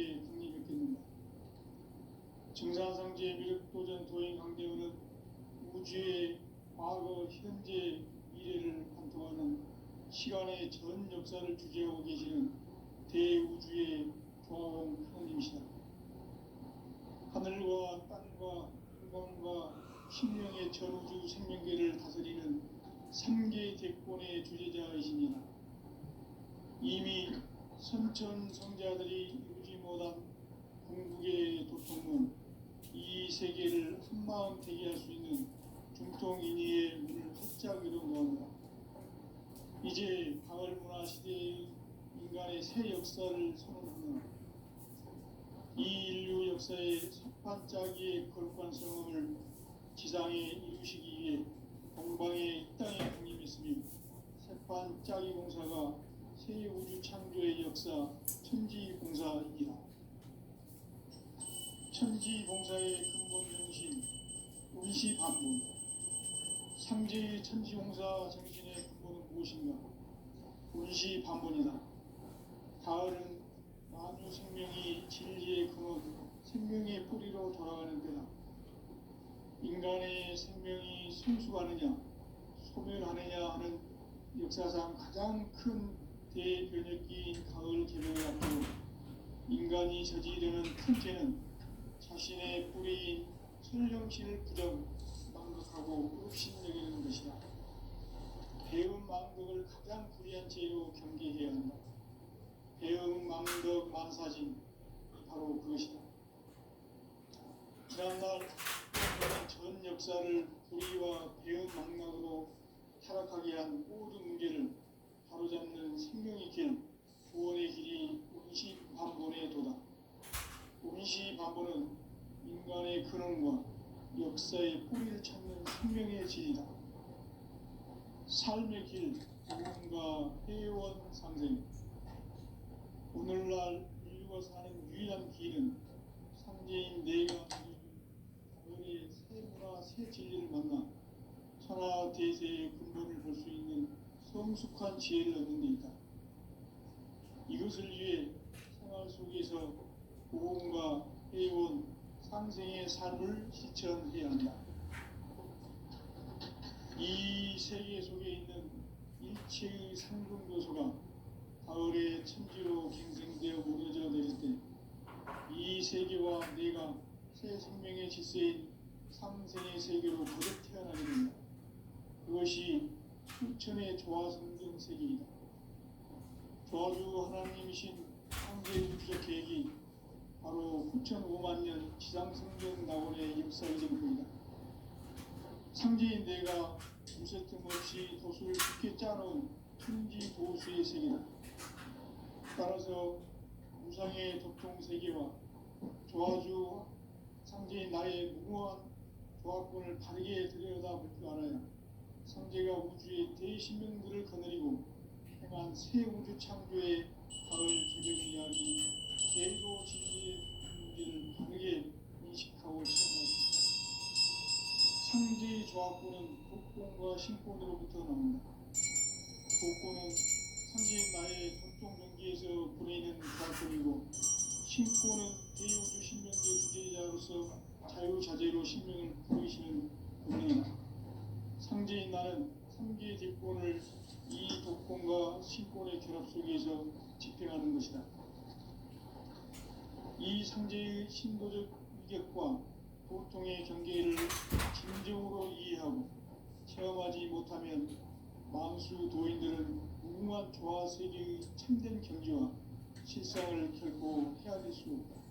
세계에 강림했겠는가. 증산상제 미륵도전 도인 강대우는 우주의 과거, 현재, 미래를 관통하는 시간의 전 역사를 주재하고 계시는 대우주의 조화공 하나님이시다. 하늘과 땅과 인간과 신령의 전우주 생명계를 다스리는 삼계 대권의 주재자이시니라. 이미 선천성자들이 이루지 못한 궁극의 도통은 이 세계를 한마음 되게 할 수 있는 중통인의의 문을 활짝 열어놓았다. 이제 가을문화 시대의 인간의 새 역사를 선언하는 이 인류 역사의 석판짜기의 거룩한 성음을 지상에 이루시기 위해 동방의 이 땅에 강림했으며 석판짜기 공사가 새 우주 창조의 역사 천지공사이기다. 천지공사의 근본 정신 운시반문. 상제의 천지공사 정신의 근본은 무엇인가? 운시반문이다. 가을은 만유 생명이 진리의 근원, 생명의 뿌리로 돌아가는 때다. 인간의 생명이 성숙하느냐, 소멸하느냐 하는 역사상 가장 큰 대변혁기인 가을 개명을 앞두고 인간이 저지르는 큰 죄는 자신의 뿌리인 설령신을 망각하고 업신여기는 것이다. 배음 망덕을 가장 불의한 죄로 경계해야 한다. 배음 망덕 만사진, 바로 그것이다. 지난날 전 역사를 불의와 배음 망락으로 타락하게 한 모든 문제를 바로잡는 생명의 길, 구원의 길이 운시반본의 도다. 운시반본은 인간의 근원과 역사의 뿌리를 찾는 생명의 질이다. 삶의 길, 구원과 회원 상생. 오늘날 인류가 사는 유일한 길은 상제인 내가 가을의 새 문화, 새 진리를 만나 천하 대세의 근본을 볼 수 있는 성숙한 지혜를 얻는 데 있다. 이것을 위해 생활 속에서 구원과 회원, 상생의 삶을 실천해야 한다. 이 세계 속에 있는 일체의 상승교소가 가을의 천지로 갱생되어 무너져 내릴 때 이 세계와 내가 새 생명의 질서인 상생의 세계로 거듭 태어나게 된다. 그것이 후천의 조화성경 세계이다. 조화주 하나님이신 상대 우주적 계획이 바로 9,500,000년 지상성경 낙원의 역사의 정품이다. 상제인 내가 무쇠 틈 없이 도수를 깊게 짜놓은 천지 도수의 세계다. 따라서 무상의 도통세계와 조화주 상제인 나의 무모한 조화권을 바르게 들여다볼 줄 알아야 상제가 우주의 대신명들을 거느리고 행한 새 우주 창조의 가을 개벽 이야기, 제도 진리의 문제를 바르게 인식하고 체험할 수 있다. 상제의 조화권은 복권과 신권으로부터 나온다. 복권은 상제인 나의 도통 경계에서 보내는 조화권이고, 신권은 대우주 신명계 주제자로서 자유자재로 신명을 보이시는 권능이다. 상제인 나는 3개의 뒷권을 이 독권과 신권의 결합 속에서 집행하는 것이다. 이 상제의 신도적 위격과 보통의 경계를 진정으로 이해하고 체험하지 못하면 만수 도인들은 무궁한 조화 세계의 참된 경지와 실상을 결코 헤아릴 수 없다.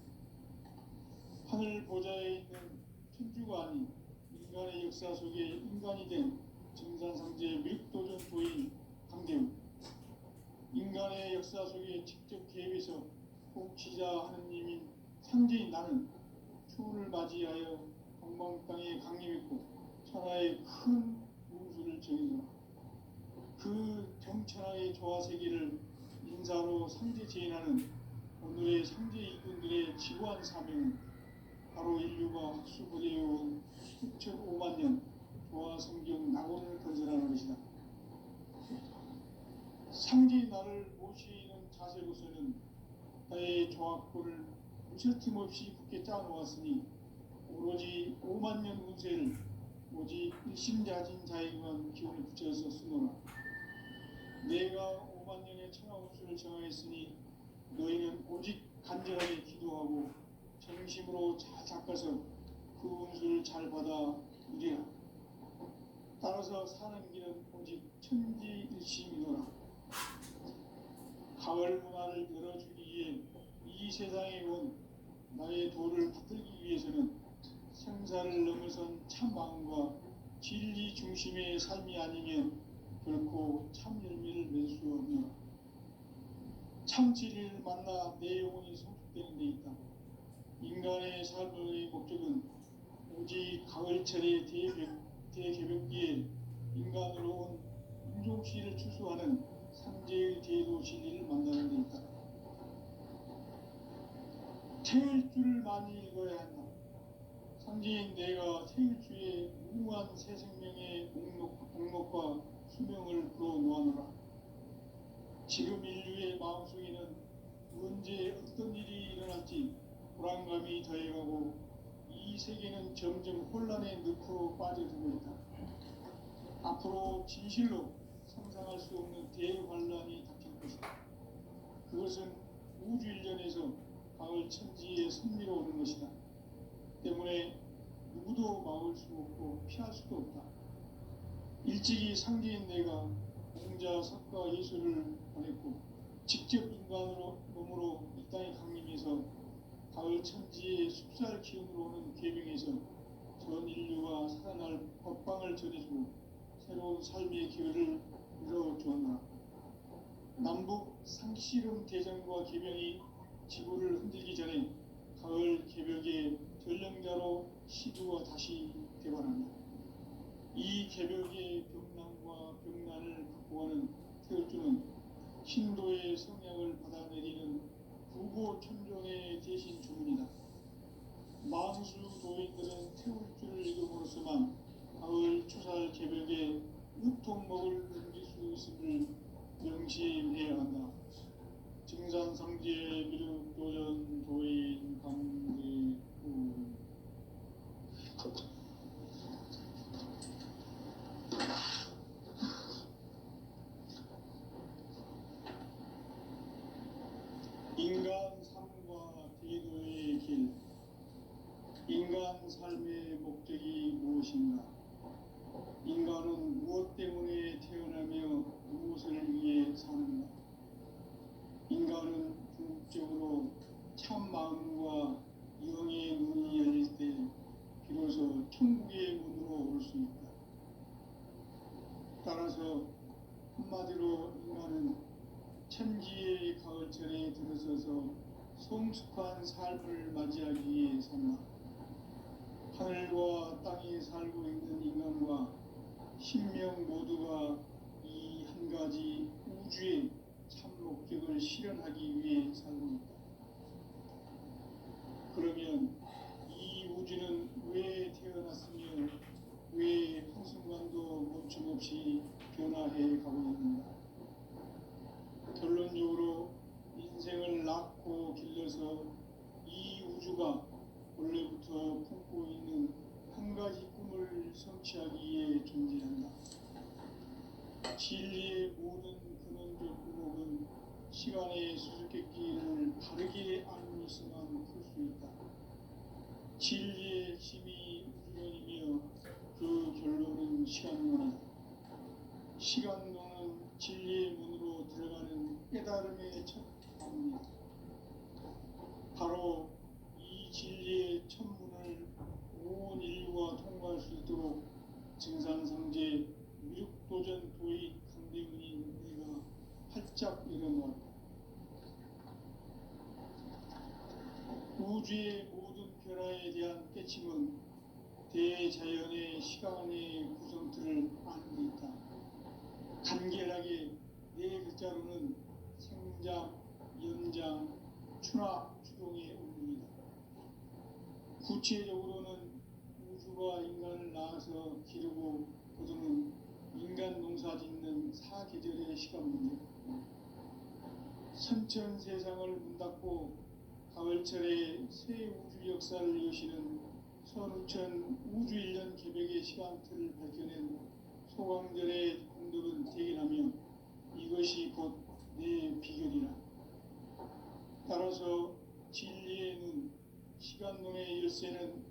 하늘 보좌에 있는 천주가 아닌 인간의 역사 속에 인간이 된 증산상제 미륵도전 도인 강대우. 인간의 역사 속에 직접 개입해서 통치자 하느님인 상제인 나는 추운을 맞이하여 동방 땅에 강림했고 천하의 큰 운수를 정해서 그 정천하의 조화세계를 인사로 상제 제인하는 오늘의 상제 일꾼들의 지구한 사명은 바로 인류가 학수부대해온 9,500,000년 조화성경 낙원을 건설하는 것이다. 상제인 나를 모시는 자세로서는 나의 조합권을 무셔틈 없이 굳게 짜놓았으니 오로지 5만 년 운세를 오직 일심자진 자에게만 기운을 붙여서 쓰노라. 내가 5만 년의 천하 운수를 정하였으니 너희는 오직 간절하게 기도하고 정심으로 잘 닦아서 그 운수를 잘 받아 누리라. 따라서 사는 길은 오직 천지일심이노라. 가을 문화를 열어주기 위해 이 세상에 온 나의 도를 받들기 위해서는 생사를 넘어선 참 마음과 진리 중심의 삶이 아니면 결코 참 열매를 맺을 수 없노라. 참 진리를 만나 내 영혼이 성숙되는 데 있다. 인간의 삶의 목적은 오직 가을철의 대개벽기에 인간으로 온 인종시를 추수하는 상제의 대도 진리를 만나는 데 있다. 태일 줄을 많이 읽어야 한다. 상제인 내가 태일주의 무궁한 새 생명의 목록과 수명을 불어놓아노라. 지금 인류의 마음속에는 언제 어떤 일이 일어날지 불안감이 더해가고 이 세계는 점점 혼란의 늪으로 빠져들고 있다. 앞으로 진실로 상상할 수 없는 대환란이 닥칠 것이다. 그것은 우주 일련에서 가을 천지에 선미로 오는 것이다. 때문에 누구도 막을 수 없고 피할 수도 없다. 일찍이 상제인 내가 공자, 석가, 예수를 보냈고 직접 인간으로 몸으로 이 땅에 강림해서 가을 천지의 숲살 기운으로 오는 계명에서 전 인류가 살아날 법방을 전해주고 새로운 삶의 기회를 열어주었나. 남북 상씨름 대전과 계명이 지구를 흔들기 전에 가을 개벽의 전령자로 시주가 다시 개발한다. 이 개벽의 병난과 병난을 극복하는 태울주는 신도의 성향을 받아내리는 구보천종의 대신 주문이다. 만수 도인들은 태울주를 읽음으로써만 가을 추살 개벽의 으통목을 넘길 수 있음을 명심해야 한다. 증산상제 미륵도전 도인 강대구 인간 삶과 대도의 길. 인간 삶의 목적이 무엇인가? 인간은 무엇 때문에 태어나며 무엇을 위해 사는가? 인간은 궁극적으로 참 마음과 영의 문이 열릴 때 비로소 천국의 문으로 올 수 있다. 따라서 한마디로 인간은 천지의 가을철에 들어서서 성숙한 삶을 맞이하기 위해 산다. 하늘과 땅에 살고 있는 인간과 신명 모두가 이 한 가지 우주의 참 목적을 실현하기 위해 살고 있다. 그러면 이 우주는 왜 태어났으며 왜 한순간도 멈춤없이 변화해 가고 있는가? 결론적으로 인생을 낳고 길러서 이 우주가 원래부터 품고 있는 한 가지 꿈을 성취하기 위해 존재한다. 진리의 모든 근원적 구목은 시간의 수수께끼를 바르게 알고 있어만 풀 수 있다. 진리의 핵심이 우주론이며 그 결론은 시간론이다. 시간론은 진리의 문으로 들어가는 깨달음의 첫 방문이다. 바로 이 진리의 첫 문을 온 인류가 통과할 수 있도록 증산상제 미륵도전 도인 강대훈인 내가 활짝 열어놓았다. 우주의 모든 변화에 대한 깨침은 대자연의 시간의 구성틀을 아는 데 있다. 간결하게 네 글자로는 생장, 연장, 추락, 추동의 운명이다. 구체적으로는 우주가 인간을 낳아서 기르고 거두는 인간 농사 짓는 사계절의 시간 문제, 선천 세상을 문 닫고 가을철에 새 우주 역사를 여시는 선우천 우주일년 개벽의 시간틀을 밝혀낸 소강들의 공덕은 대견하며 이것이 곧 내 비결이라. 따라서 진리의 눈, 시간론의 열쇠는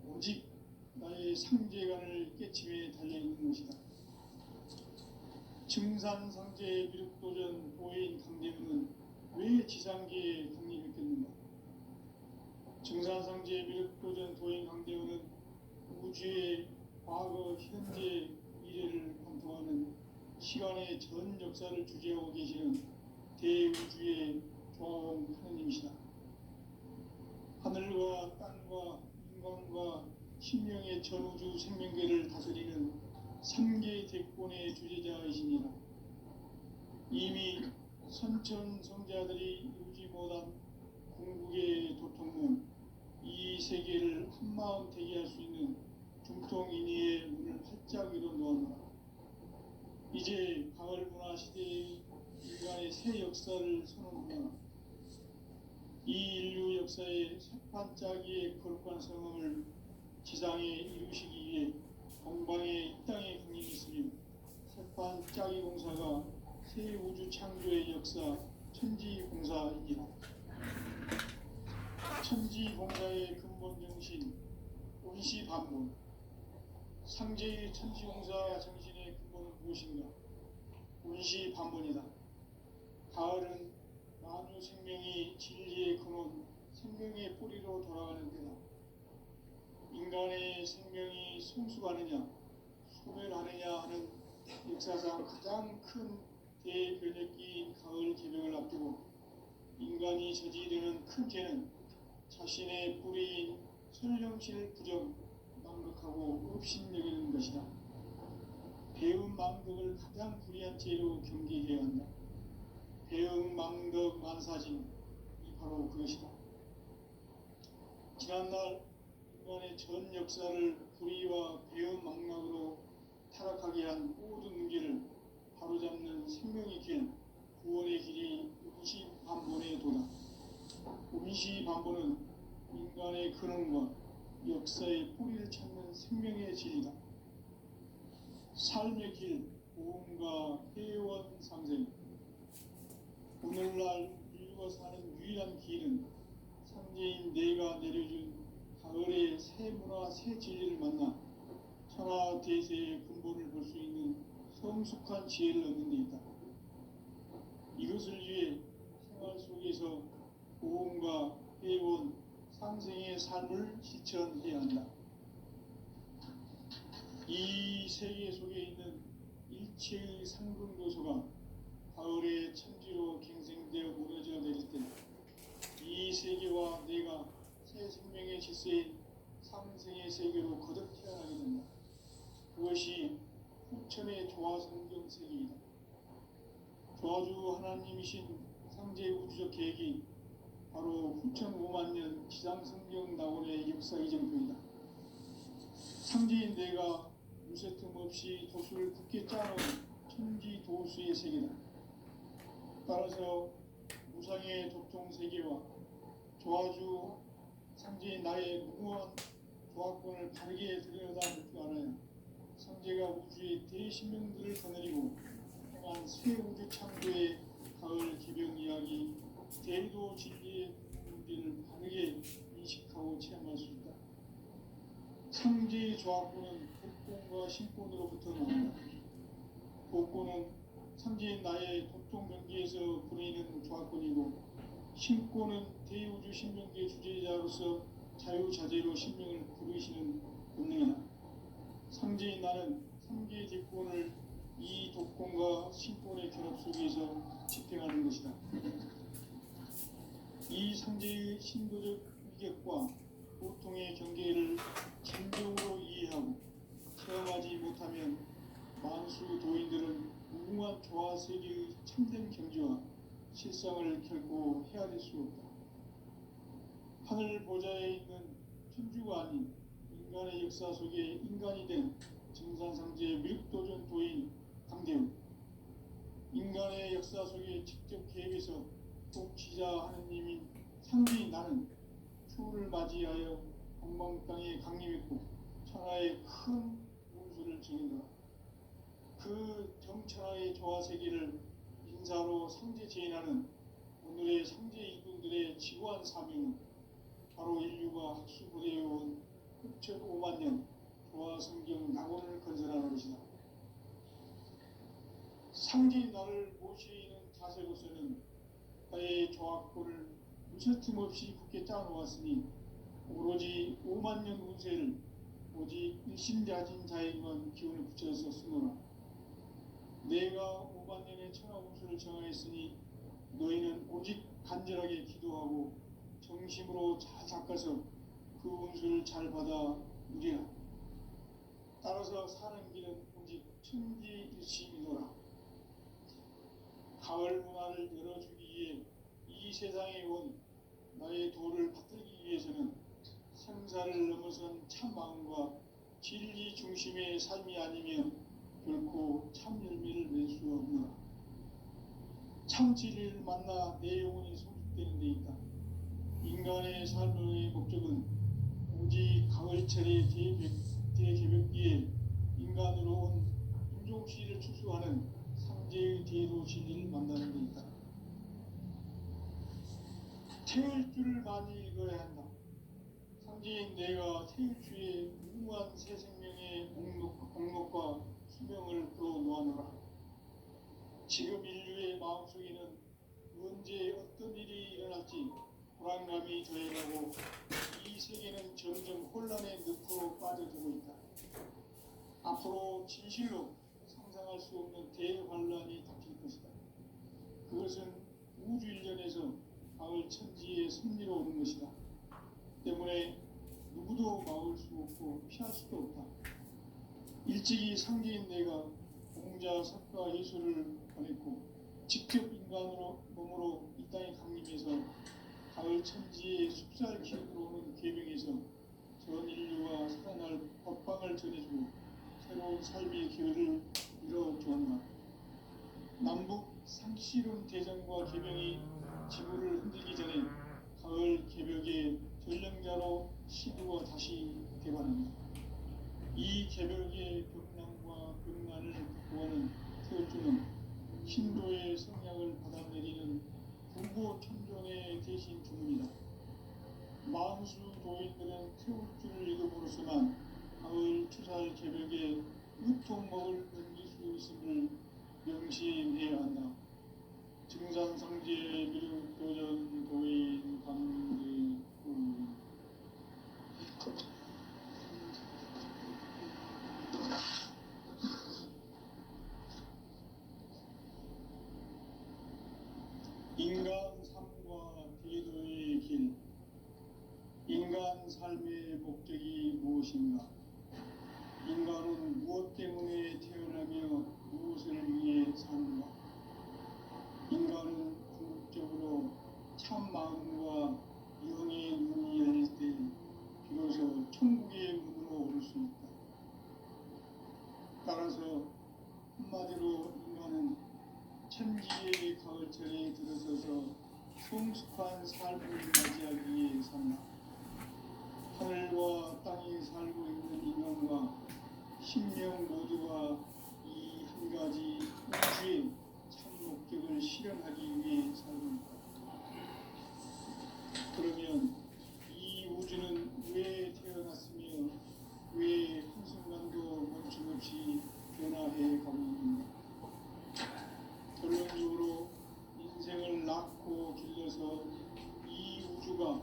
오직 나의 상제관을 깨침에 달려있는 것이다. 증산상제의 미륵도전 도인 강대문은 왜 지상계에 강림했겠는가? 증산상제의 미륵도전 도인 강대문은 우주의 과거, 현재, 미래를 관통하는 시간의 전 역사를 주재하고 계시는 대우주의 조화원 하느님이시다. 하늘과 땅과 인간과 신명의 전우주 생명계를 다스리는 삼계 대권의 주제자이시니라. 이미 선천성자들이 이루지 못한 궁극의 도통문, 이 세계를 한마음 되게 할 수 있는 중통인의의 문을 활짝 열어 놓았노라. 이제 가을 문화 시대의 인간의 새 역사를 선언하며 이 인류 역사의 새반짝이의 거룩한 성음을 지상에 이루시기 위해 동방의 이 땅에 강림했으며 새반짝이 공사가 새 우주 창조의 역사 천지공사이니라. 천지공사의 근본 정신 운시반본. 상제의 천지공사 정신의 근본은 무엇인가? 운시반본이다. 가을은 만유 생명이 진리의 근원, 생명의 뿌리로 돌아가는 때다. 인간의 생명이 성숙하느냐, 소멸하느냐 하는 역사상 가장 큰 대변혁기인 가을 개명을 앞두고 인간이 저지르는 큰 죄는 자신의 뿌리인 설령실 부정, 망극하고 업신여기는 것이다. 배움 망덕을 가장 불의한 죄로 경계해야 한다. 배움 망덕 만사진, 이 바로 그것이다. 지난날 인간의 전 역사를 불의와 배움 망락으로 타락하게 한 모든 문제를 바로잡는 생명의 길, 구원의 길이 운시반본의 도다. 운시반본은 인간의 근원과 역사의 뿌리를 찾는 생명의 진리다. 삶의 길, 보험과 회원 상생. 오늘날 인류가 사는 유일한 길은 상제인 내가 내려준 가을의 새 문화, 새 진리를 만나 천하 대세의 근본을 볼 수 있는 성숙한 지혜를 얻는 데 있다. 이것을 위해 생활 속에서 보험과 회원, 상생의 삶을 실천해야 한다. 이 세계 속에 있는 일체의 상근도소가 가을의 천지로 갱생되어 무너져 내릴 때 이 세계와 내가 새 생명의 질서인 상생의 세계로 거듭 태어나게 된다. 그것이 후천의 조화성경 세계이다. 조화주 하나님이신 상제 우주적 계획이 바로 후천 5만 년 지상성경 낙원의 역사 이정표이다. 상제인 내가 무쇠틈 없이 도수를 굳게 짜놓은 천지 도수의 세계다. 따라서 무상의 도통 세계와 조화주 상제인 나의 무궁한 조화권을 바르게 들여다볼 줄 알아야 상제가 우주의 대신명들을 거느리고 행한 새 우주 창조의 가을 개병 이야기, 대도 진리의 문제를 바르게 인식하고 체험할 수 있다. 상제의 조화권은 복권과 신권으로부터 나온다. 복권은 상제인 나의 도통 경계에서 부리는 조화권이고, 신권은 대우주 신명계 주제자로서 자유자재로 신명을 부르시는 본능이다. 상제인 나는 상계의 대권을 이 독권과 신권의 결합 속에서 집행하는 것이다. 이 상제의 신도적 위격과 보통의 경계를 진정으로 이해하고 체험하지 못하면 만수 도인들은 무궁한 조화 세계의 참된 경지와 실상을 결코 헤아릴 수 없다. 하늘 보좌에 있는 천주가 아닌 인간의 역사 속에 인간이 된 증산상제의 미륵도전 도인 강대우. 인간의 역사 속에 직접 개입해서 복지자 하느님인 상주인 나는 추후를 맞이하여 동방 땅에 강림했고 천하의 큰 운수를 지닌다. 그 정천하의 조화세계를 인사로 상제 제인하는 오늘의 상제 이군들의 지구한 사명은 바로 인류가 학수부대해온 흡천 5만 년 조화성경 낙원을 건설하는 것이다. 상제인 나를 모시는 자세로서는 나의 조합골을 무쇠틈 없이 굳게 짜놓았으니 오로지 5만 년 운세를 오직 일심자진 자에게만 기운을 붙여서 쓰노라. 내가 5만 년의 천하 운수를 정하였으니 너희는 오직 간절하게 기도하고 정심으로 잘 닦아서 그 운수를 잘 받아 누리라. 따라서 사는 길은 오직 천지일심이노라. 가을 문화를 열어주기 위해 이 세상에 온 나의 도를 받들기 위해서는 생사를 넘어선 참 마음과 진리 중심의 삶이 아니면 결코 참 열매를 낼 수 없노라. 참 진리를 만나 내 영혼이 성숙되는 데 있다. 인간의 삶의 목적은 오직 가을철의 대개벽기에 인간으로 온 인종씨를 추수하는 상제의 대도 진리를 만나는 데 있다. 태을 줄을 많이 읽어야 한다. 상제인 내가 태을 주에 무궁한 새 생명의 목록과 수명을 그어 놓아노라. 지금 인류의 마음속에는 언제 어떤 일이 일어날지 불안감이 더해가고 이 세계는 점점 혼란의 늪으로 빠져들고 있다. 앞으로 진실로 상상할 수 없는 대환란이 닥칠 것이다. 그것은 우주 일련에서 가을 천지의 섭리로 오는 것이다. 때문에 누구도 막을 수 없고 피할 수도 없다. 일찍이 상제인 내가 공자, 석가, 예수를 보냈고 직접 인간으로 몸으로 이 땅에 강림해서 가을 천지의 숲살 기운으로 오는 계명에서 전 인류가 살아날 법방을 전해주고 새로운 삶의 기회를 이뤄주었나. 남북 상시론 대전과 계명이 지구를 흔들기 전에 가을 개벽의 전령자로 시부가 다시 개관합니다. 이 개벽의 벽난과 벽난을 구하는 태울주는 신도의 성향을 받아내리는 부고 천존의 대신 주문이다. 만수 도인들은 태울주를 읽음으로써만 가을 추살 개벽에 으통먹을 넘길 수 있음을 명심해야 한다. 증산성제 미륵도전 도인 강대구 인간 삶과 대도의 길. 인간 삶의 목적이 무엇인가? 인간은 무엇 때문에 태어나며 무엇을 위해 사는가? 인간은 궁극적으로 참 마음과 영의 눈이 열릴 때 비로소 천국의 문으로 오를 수 있다. 따라서 한마디로 인간은 천지의 가을철에 들어서서 성숙한 삶을 맞이하기 위해 산다. 하늘과 땅에 살고 있는 인간과 신명 모두가 이 한 가지 우주의 참 목적을 실현하기 위해 살고 있다. 그러면 이 우주는 왜 태어났으며 왜 한순간도 멈춤없이 변화해 가고 있는가? 결론적으로 인생을 낳고 길러서 이 우주가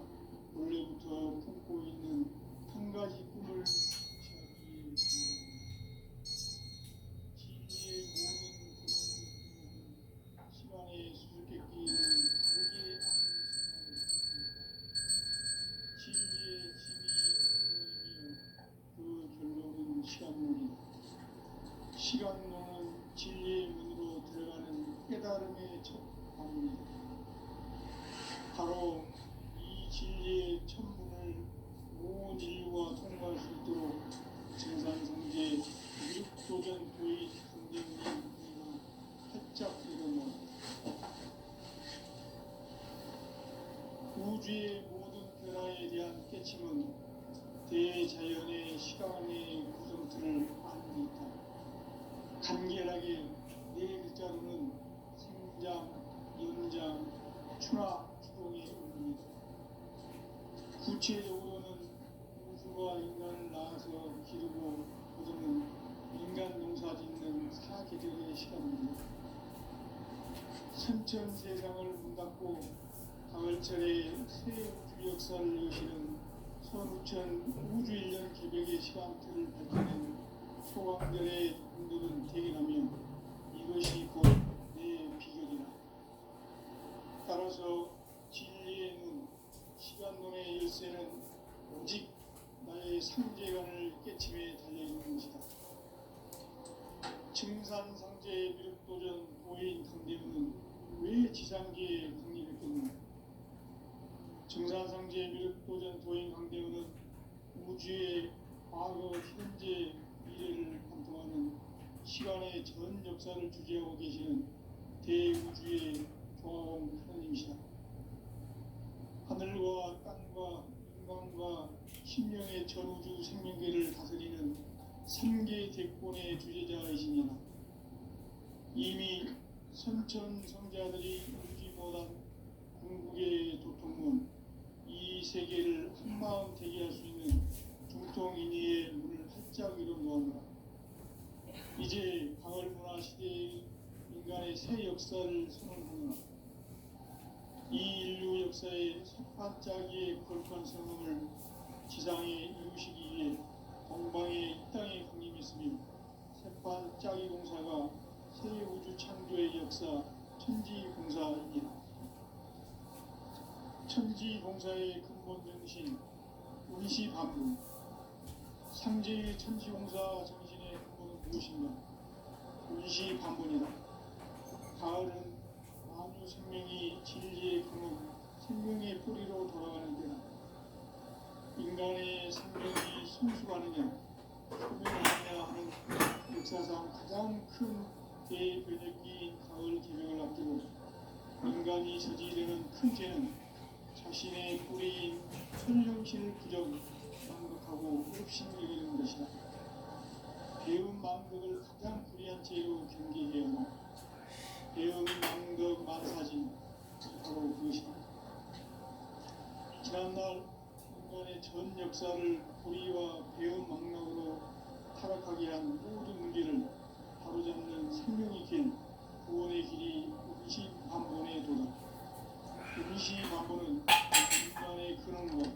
원래부터 품고 있는 한 가지 꿈을 취하기 위해 진리의 모든 시간의 수수께끼를 다르게 하는 진리의 집이 그거이며 그 결론은 시간론이다. 시간론은 진리의 문으로 들어가는 깨달음의 첫 방문이다. 바로 이 진리의 천문을 온 인류가 통과할 수 있도록 증산성제 미륵도전 도의 선생님이 활짝 일어나 우주의 모든 변화에 대한 깨침은 대자연의 시간의 구성틀을 아는 데 있다. 간결하게 네 글자로는 생장, 연장, 추나 추동의 의미다. 구체적으로는 우주가 인간을 낳아서 기르고 거두는 인간 농사 짓는 사계절의 시간입니다. 선천 세상을 문닫고 가을철에 새 우주 역사를 여시는 선우천 우주 1년 개벽의 시간틀을 밝히는 소강들의 분들은 대견하며 이것이 곧 내 비결이라. 따라서 진리의 눈, 시간론의 열쇠는 오직 나의 상제관을 깨침에 달려있는 것이다. 증산상제의 미륵도전 도인 강대우는 왜 지상계에 강림했겠는가? 증산상제의 미륵도전 도인 강대우는 우주의 과거, 현재, 미래를 관통하는 시간의 전 역사를 주재하고 계시는 대우주의 조화원 하나님이시다. 하늘과 땅과 인간과 신명의 전우주 생명계를 다스리는 3개 대권의 주제자이시니라. 이미 선천 성자들이 우주보단 궁극의 도통문 이 세계를 한마음 되게 할 수 있는 중통인의의 문을 활짝 열어놓았노라. 이제 가을 문화 시대의 인간의 새 역사를 선언하노라. 이 인류 역사의 첫 반짝이의 거룩한 성공을 지상에 이루시기 위해 동방의 이 땅에 강림했으며 새반짝이 공사가 새 우주 창조의 역사 천지공사이니라. 천지공사의 근본 정신 운시반분. 상제의 천지공사 정신의 근본은 무엇인가? 운시반분이다. 가을은 만유 생명이 진리의 근원, 생명의 뿌리로 돌아가는 때다. 인간의 생명이 성숙하느냐, 소멸하느냐 하는 역사상 가장 큰 대변혁기인 가을 개명을 앞두고 인간이 저지르는 큰 죄는 자신의 뿌리인 천룡신을 부정, 망극하고 흡신여기는 것이다. 배운 망극을 가장 불의한 죄로 경계해야 하나 배운 망덕 만사진 바로 그것이다. 지난날 인간의 전 역사를 불의와 배운 망락으로 타락하게 한 모든 문제를 바로잡는 생명의 길, 구원의 길이 운시반본에 도다. 운시반본은 인간의 근원과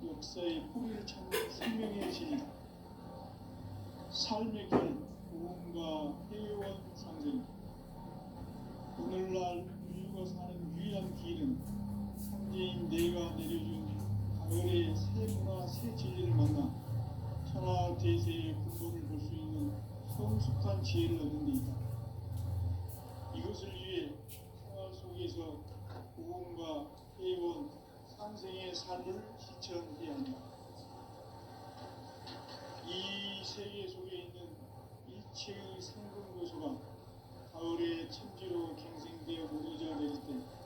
역사의 뿌리를 찾는 생명의 진이다. 삶의 길, 구원과 회원 상생. 오늘날 인류가 사는 유일한 길은 상제인 내가 내려준 가을의 새 문화, 새 진리를 만나 천하 대세의 근본을 볼 수 있는 성숙한 지혜를 얻는 데 있다. 이것을 위해 생활 속에서 구원과 회원, 상생의 삶을 실천해야 한다. 이 세계 속에 있는 일체의 상근 요소가 가을의 천지로 갱생되어 무너져 내릴 때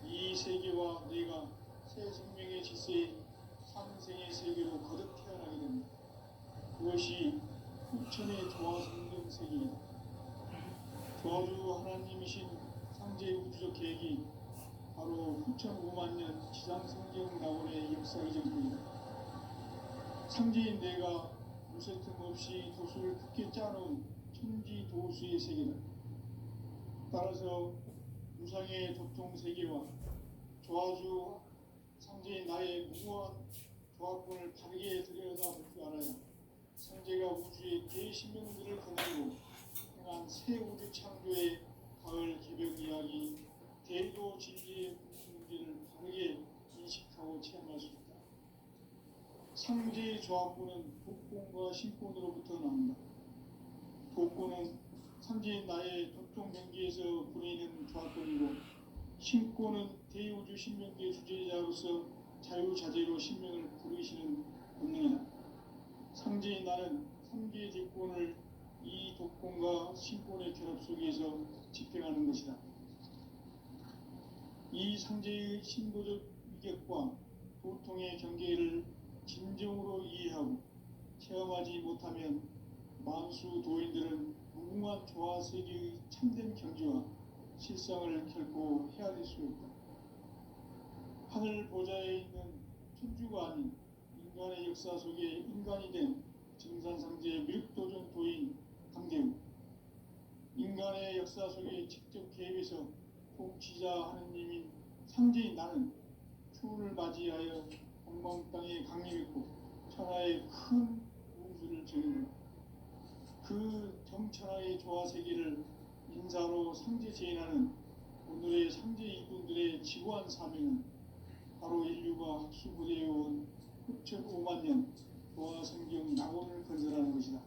이 세계와 내가 새 생명의 질서인 상생의 세계로 거듭 태어나게 됩니다. 그것이 후천의 조화성령 세계이다. 조화주 하나님이신 상제의 우주적 계획이 바로 후천 5만 년 지상성경 낙원의 역사의 정토이다. 상제인 내가 무쇠틈 없이 도수를 굳게 짜놓은 천지 도수의 세계다. 따라서 무상의 도통 세계와 조화주 상제인 나의 무모한 조합권을 바르게 들여다볼 줄 알아야 상제가 우주의 대신명들을 거느리고 행한 새 우주 창조의 가을 개벽 이야기, 대도 진리의 문제를 바르게 인식하고 체험할 수 있다. 상제의 조합권은 독권과 신권으로부터 나온다. 독권은 상제인 나의 도통 경계에서 보이는 조합권이고, 신권은 대우주 신명계 주제자로서 자유자재로 신명을 부르시는 본능이다. 상제인 나는 3개의 대권을 이 독권과 신권의 결합 속에서 집행하는 것이다. 이 상제의 신도적 위격과 고통의 경계를 진정으로 이해하고 체험하지 못하면 만수 도인들은 무궁한 조화 세계의 참된 경지와 실상을 결코 헤아릴 수 없다. 하늘 보좌에 있는 천주가 아닌 인간의 역사 속에 인간이 된 증산상제 미륵도전 도인 강대우, 인간의 역사 속에 직접 개입해서 통치자 하느님인 상제인 나는 추운을 맞이하여 동방 땅에 강림했고 천하의 큰 우주를 정의한다. 그 정천하의 조화 세계를 인사로 상제 제인하는 오늘의 상제 이군들의 지구한 사명은 바로 인류가 학수부대해온 흡천 5만 년 조화 성경 낙원을 건설하는 것이다.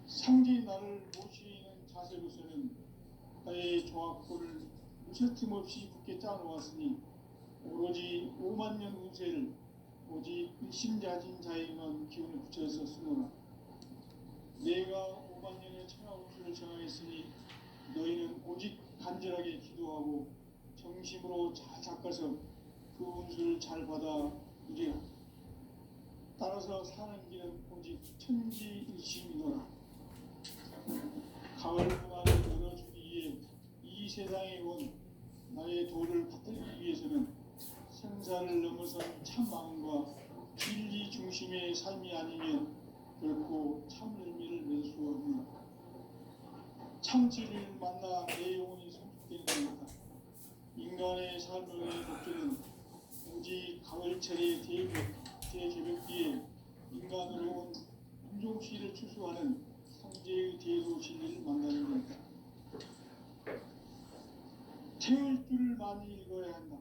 상제인 나를 모시는 자세로서는 나의 조합고를 무쇠틈 없이 굳게 짜놓았으니 오로지 5만 년 운세를 오직 일심자진 자에만 기운을 붙여서 쓰노라. 내가 5만 년의 천하 운수를 정하였으니 너희는 오직 간절하게 기도하고 정심으로 잘 닦아서 그 운수를 잘 받아 누리라. 따라서 사는 길은 오직 천지일심이노라. 가을 문화를 열어주기 위해 이 세상에 온 나의 도를 받들기 위해서는 생사를 넘어선 참 마음과 진리 중심의 삶이 아니면 결코 참 열매를 낼 수 없는 참지를 만나 내 영혼이 성숙되는 것이다. 인간의 삶의 목적은 오직 가을철의 대개벽기에 인간으로 온 인종시를 추수하는 상제의 대도 진리를 만나는 것이다. 태일 줄을 많이 읽어야 한다.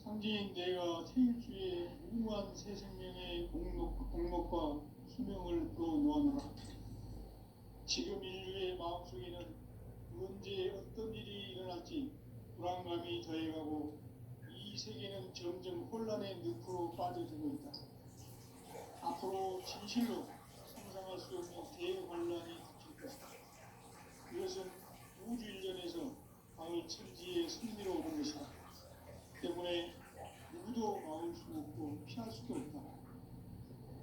상제인 내가 태일주의 무궁한 새 생명의 공목과 수명을 풀어놓아노라. 지금 인류의 마음속에는 언제 어떤 일이 일어날지 불안감이 더해가고 이 세계는 점점 혼란의 늪으로 빠져들고 있다. 앞으로 진실로 상상할 수 없는 대환란이 닥칠 것이다. 이것은 우주 일전에서 가을 천지의 승리로 오는 것이다. 때문에 누구도 막을 수 없고 피할 수도 없다.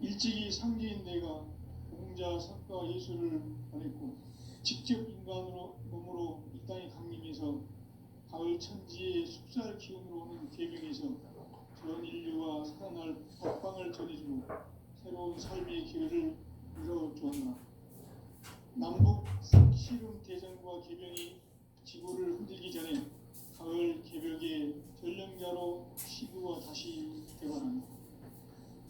일찍이 상제인 내가 공자, 석가, 예수를 보냈고 직접 인간으로 몸으로 이 땅에 강림해서 가을 천지의 숙살 기운으로 오는 계명에서 전 인류와 살아날 법방을 전해주고 새로운 삶의 기회를 이뤄주었노라. 남북 씨름 대전과 개병이 지구를 흔들기 전에 가을 개벽의 전령자로 시구가 다시 되어간다.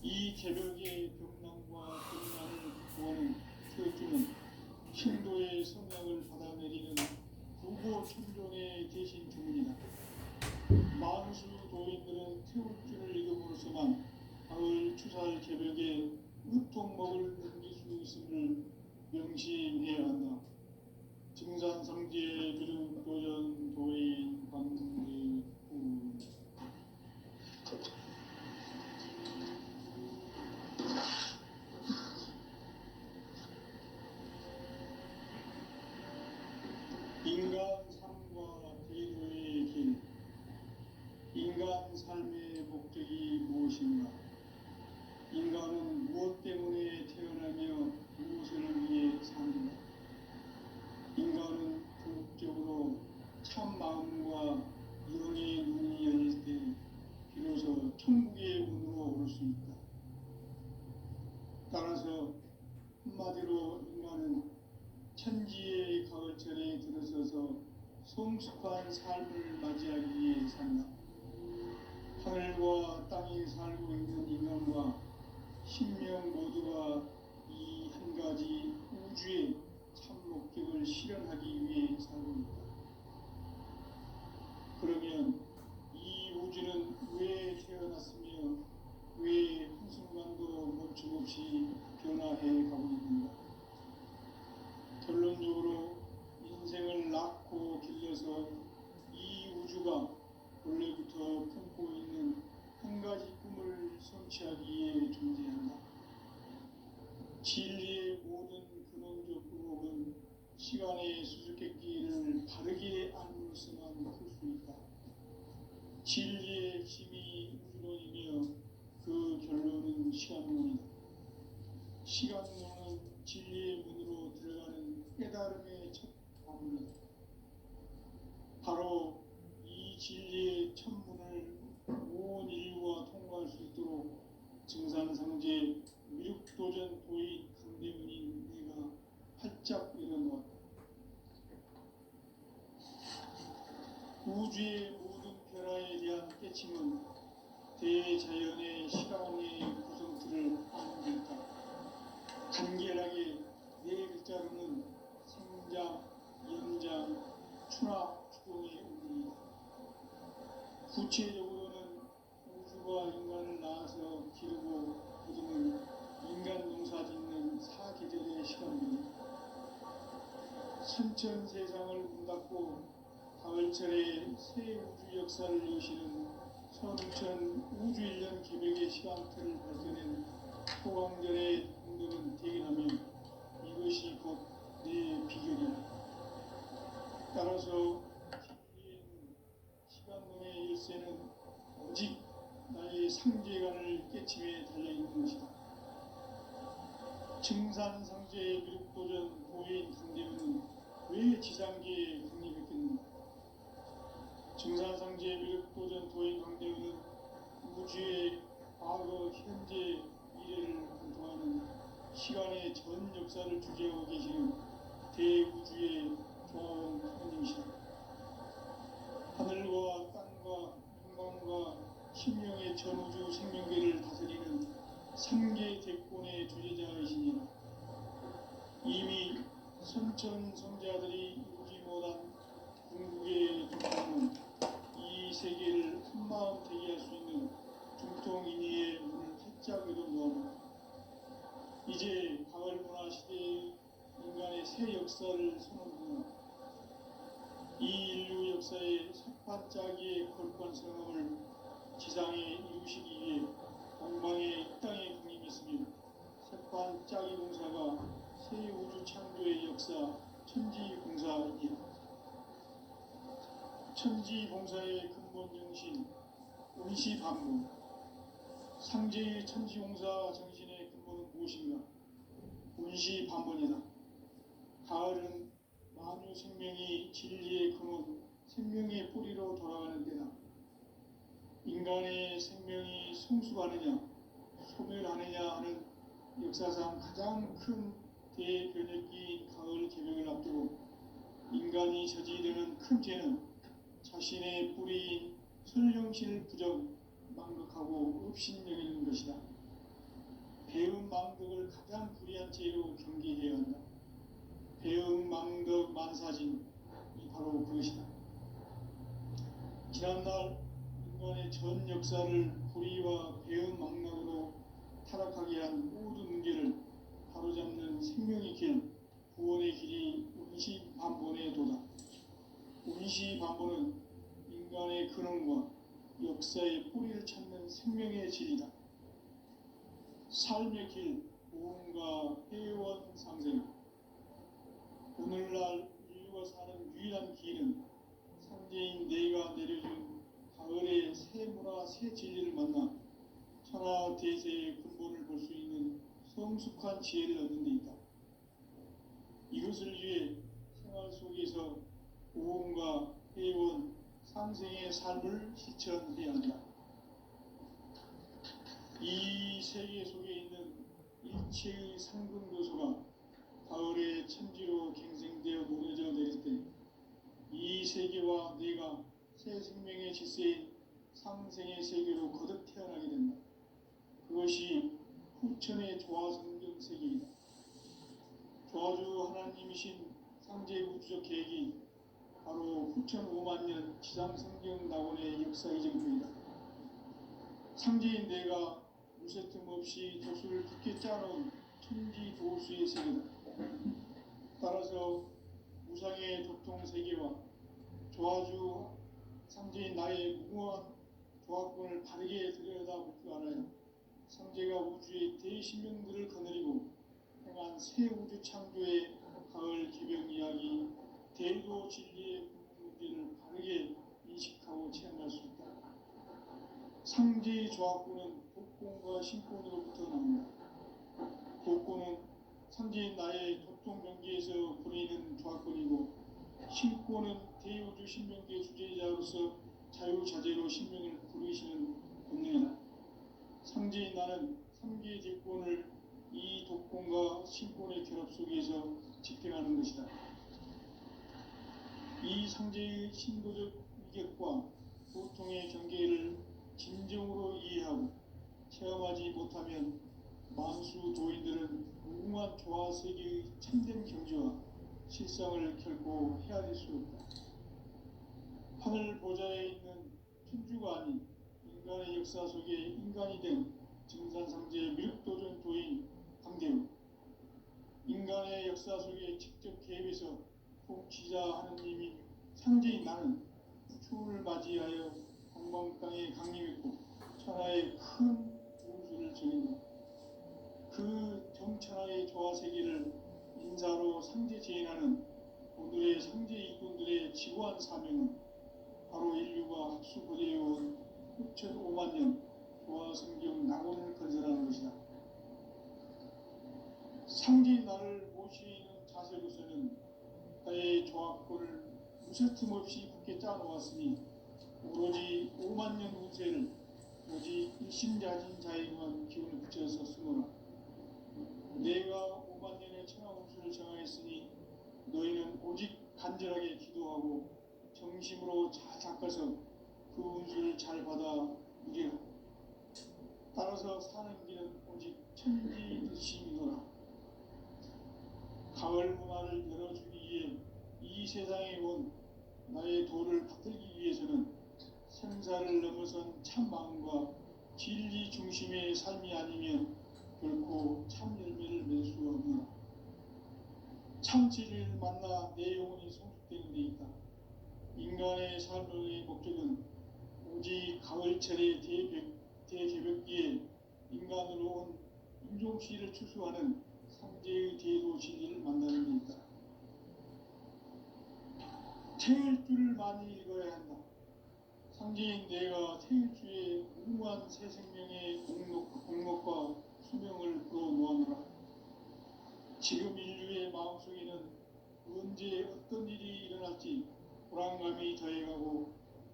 이 개벽의 병난과 병난을 구하는 태극주는 신도의 성향을 받아내리는 부고 천종의 대신 주문이다. 만수 도인들은 태극주를 읽음으로써만 가을 추살 개벽의 으통목을 넘길 수 있음을 명심해야 한다. 증산상제 미륵도전 도인 강대우. 인간 삶과 대도의 길. 인간 삶의 목적이 무엇인가? 인간은 무엇 때문에 태어나며 무엇을 위해 사는가? 인간은 궁극적으로 참 마음과 영의 눈이 열릴 때 비로소 천국의 문으로 오를 수 있다. 따라서 한마디로 인간은 천지의 가을철에 들어서서 성숙한 삶을 맞이하기 위해 산다. 하늘과 땅에 살고 있는 인간과 신명 모두가 이 한 가지 우주의 참 목적을 실현하기 위해 살고 있다. 그러면 이 우주는 왜 태어났으며 왜 한순간도 멈춤없이 변화해 가고 있는가? 결론적으로 인생을 낳고 길러서 이 우주가 원래부터 품고 있는 한 가지 꿈을 성취하기에 존재한다. 진리의 모든 근원적 의혹은 시간의 수수께끼를 바르게 알므로서만 풀 수 있다. 진리의 힘이 우주론이며 그 결론은 시간론이다. 시간론은 진리의 문으로 들어가는 깨달음의 첫 방문이다. 바로 이 진리의 천문을 온 인류가 통과할 수 있도록 증산상제 미륵도전 도인 강대문인 내가 활짝 일어났다. 우주의 모든 변화에 대한 깨침은 대자연의 시간의 구성틀을 아는다. 간결하게 네 글자로는 생장, 연장, 추락, 추동의 의미이다. 구체적으로는 우주가 인간을 낳아서 기르고 거두는 인간 농사 짓는 사계절의 시간입니다. 선천 세상을 문 닫고 가을철에 새 우주 역사를 여시는 선천 우주일년 기백의 시간틀을 발견한 소강전의 공덕은 대견하며 이것이 곧 내 비결이다. 따라서 진리의 시간론의 열쇠는 오직 나의 상제관을 깨침에 달려있는 것이다. 증산상제의 미륵도전 도인 강대문은 왜 지상계에 강림했겠는가? 증산상제의 미륵도전 도인 강대문은 우주의 과거, 현재, 미래를 관통하는 시간의 전 역사를 주재하고 계시는 대우주의 조화원 하느님이시다. 하늘과 땅과 인간과 신명의 전우주 생명계를 다스리는 삼계 대권의 주제자이시니라. 이미 선천성자들이 이루지 못한 궁극의 중통은 이 세계를 한마음 되게 할 수 있는 중통인의의 문을 활짝 열어놓았다. 이제 가을 문화 시대의 인간의 새 역사를 선언하는 이 인류 역사의 삿발짜기의 거룩한 성함을 지상에 이루시기 위해 동방의 이 땅에 강림했으며 삿발짜기 공사가 새 우주 창조의 역사 천지공사이다. 천지공사의 근본 정신 운시반복. 상제의 천지공사 정신의 근본은 무엇인가? 운시반복이다. 가을은 만유 생명이 진리의 근원, 생명의 뿌리로 돌아가는 데다. 인간의 생명이 성숙하느냐, 소멸하느냐 하는 역사상 가장 큰 대변혁기인 가을 개벽을 앞두고 인간이 저지르는 큰 죄는 자신의 뿌리인 설령신을 부정, 망극하고 업신여기는 것이다. 배은 망덕을 가장 불의한 죄로 경계해야 한다. 배은 망덕 만사진이 바로 그것이다. 지난날 인간의 전 역사를 불의와 배은 망락으로 타락하게 한 모든 문제를 바로잡는 생명의 길, 구원의 길이 운시반본의 도다. 운시반본은 인간의 근원과 역사의 뿌리를 찾는 생명의 질이다. 삶의 길, 보험과 회원 상생. 오늘날 인류가 사는 유일한 길은 상제인 내가 내려준 가을의 새 문화, 새 진리를 만나 천하 대세의 근본을 볼 수 있는 성숙한 지혜를 얻는 데 있다. 이것을 위해 생활 속에서 보험과 회원, 상생의 삶을 실천해야 한다. 이 세계 속에 있는 일체의 상근교소가 가을의 천지로 갱생되어 무너져 내릴 때 이 세계와 내가 새 생명의 질서인 상생의 세계로 거듭 태어나게 된다. 그것이 후천의 조화성경 세계이다. 조화주 하나님이신 상제 우주적 계획이 바로 후천 5만 년 지상성경 낙원의 역사 이정표이다. 상제인 내가 무쇠틈 없이 조수를 굳게 짜놓은 천지 조수의 세계다. 따라서 무상의 도통 세계와 조화주 상제인 나의 무모한 조화권을 바르게 들여다보고 알아야 상제가 우주의 대신명들을 거느리고 행한 새 우주 창조의 가을 개벽 이야기, 대도 진리의 문제를 바르게 인식하고 체험할 수 있다. 상제의 조합구는 복권과 신권으로부터 나옵니다. 복권은 상제인 나의 도통병기에서 보내는 조합권이고, 신권은 대우주 신명기의 주제자로서 자유자재로 신명을 부르시는 법령이다. 상제인 나는 3개의 제권을 이 독권과 신권의 결합 속에서 집행하는 것이다. 이 상제의 신도적 위격과 보통의 경계를 진정으로 이해하고 체험하지 못하면 만수 도인들은 무궁한 조화 세계의 참된 경지와 실상을 결코 헤아릴 수 없다. 하늘 보좌에 있는 천주가 아닌 인간의 역사 속에 인간이 된 증산상제의 미륵도전 도인 강대우, 인간의 역사 속에 직접 개입해서 통치자 하느님인 상제인 나는 추운을 맞이하여 동방 땅에 강림했고 천하의 큰 운수를 전했다. 그 정천하의 조화 세계를 인사로 상제 제인하는 오늘의 상제 이꾼들의 지구한 사명은 바로 인류가 학수 고대해온 6,500만 년 조화 성경 낙원을 건설하는 것이다. 상제인 나를 모시는 자세로서는 나의 조합권을 무쇠틈 없이 굳게 짜놓았으니 오로지 5만 년 운세를 오직 일심자진 자에게만 기운을 붙여서 쓰노라. 내가 5만 년의 천하 운수를 정하였으니 너희는 오직 간절하게 기도하고 정심으로 잘 닦아서 그 운수를 잘 받아 누리라. 따라서 사는 길은 오직 천지듯이이노라. 가을 문화를 열어주기 위해 이 세상에 온 나의 도를 받들기 위해서는 생사를 넘어선 참 마음과 진리 중심의 삶이 아니면 결코 참 열매를 맺을 수 없노라. 참 진리를 만나 내 영혼이 성숙되는 데 있다. 인간의 삶의 목적은 오직 가을철의 대개벽기에 인간으로 온 인종씨를 추수하는 상제의 대도 진리를 만나는 데 있다. 태일주를 많이 읽어야 한다. 상제인 내가 태일주의 무궁한 새 생명의 공목과 수명을 불어놓아노라. 지금 인류의 마음속에는 언제 어떤 일이 일어날지 불안감이 더해가고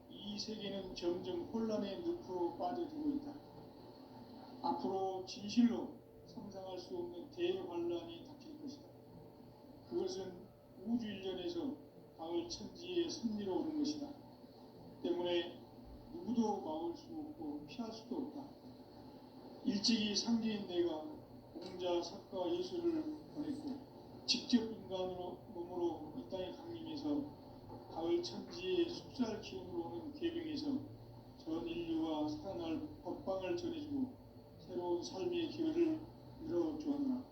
이 세계는 점점 혼란의 늪으로 빠져들고 있다. 앞으로 진실로 상상할 수 없는 대환란이 닥칠 것이다. 그것은 우주 일련에서 가을 천지의 섭리로 오는 것이다. 때문에 누구도 막을 수 없고 피할 수도 없다. 일찍이 상제인 내가 공자, 석가, 예수를 보냈고 직접 인간으로 몸으로 이 땅에 강림해서 가을 천지의 숲살 기운으로 오는 계명에서 전 인류와 살아날 법방을 전해주고 새로운 삶의 기회를 열어주었노라.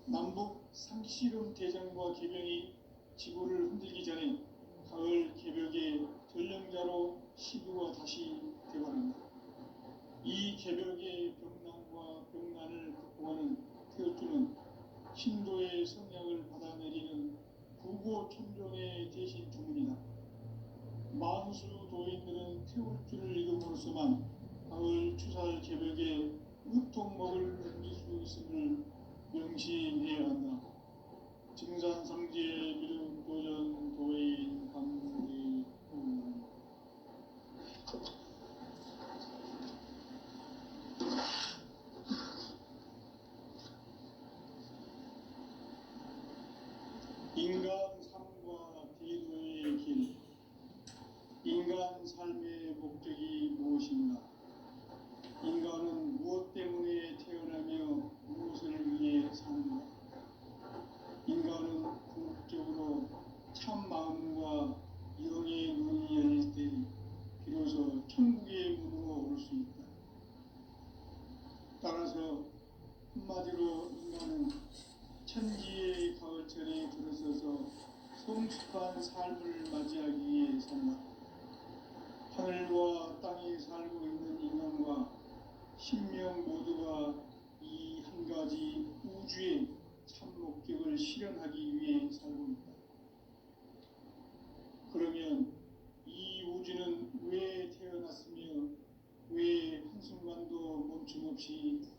남북 상씨름 대전과 계명이 지구를 흔들기 전에 가을 개벽의 전령자로 시부가 다시 되어간다. 이 개벽의 병난과 병난을 극복하는 태어주는 신도의 성량을 받아내리는 부고천종의 대신 주문이다. 만수 도인들은 태울주를 읽음으로써만 가을 추살 개벽에 으통먹을 넘길 수 있음을 명심해야 한다. 증산상제 미륵도전 도인 강대우. 인간 삶과 대도의 길. 인간 삶의 목적이 무엇인가? 인간은 무엇 때문에 태어나며 무엇을 위해 사는가? 인간은 궁극적으로 참 마음과 영의 문이 열릴 때 비로소 천국의 문으로 올 수 있다. 따라서 한마디로 인간은 천지의 가을철에 들어서서 성숙한 삶을 맞이하기 위해 산다. 하늘과 땅에 살고 있는 인간과 신명 모두가 이 한 가지 우주의 참 목적을 실현하기 위해 살고 있다. 그러면 이 우주는 왜 태어났으며 멈춤 없이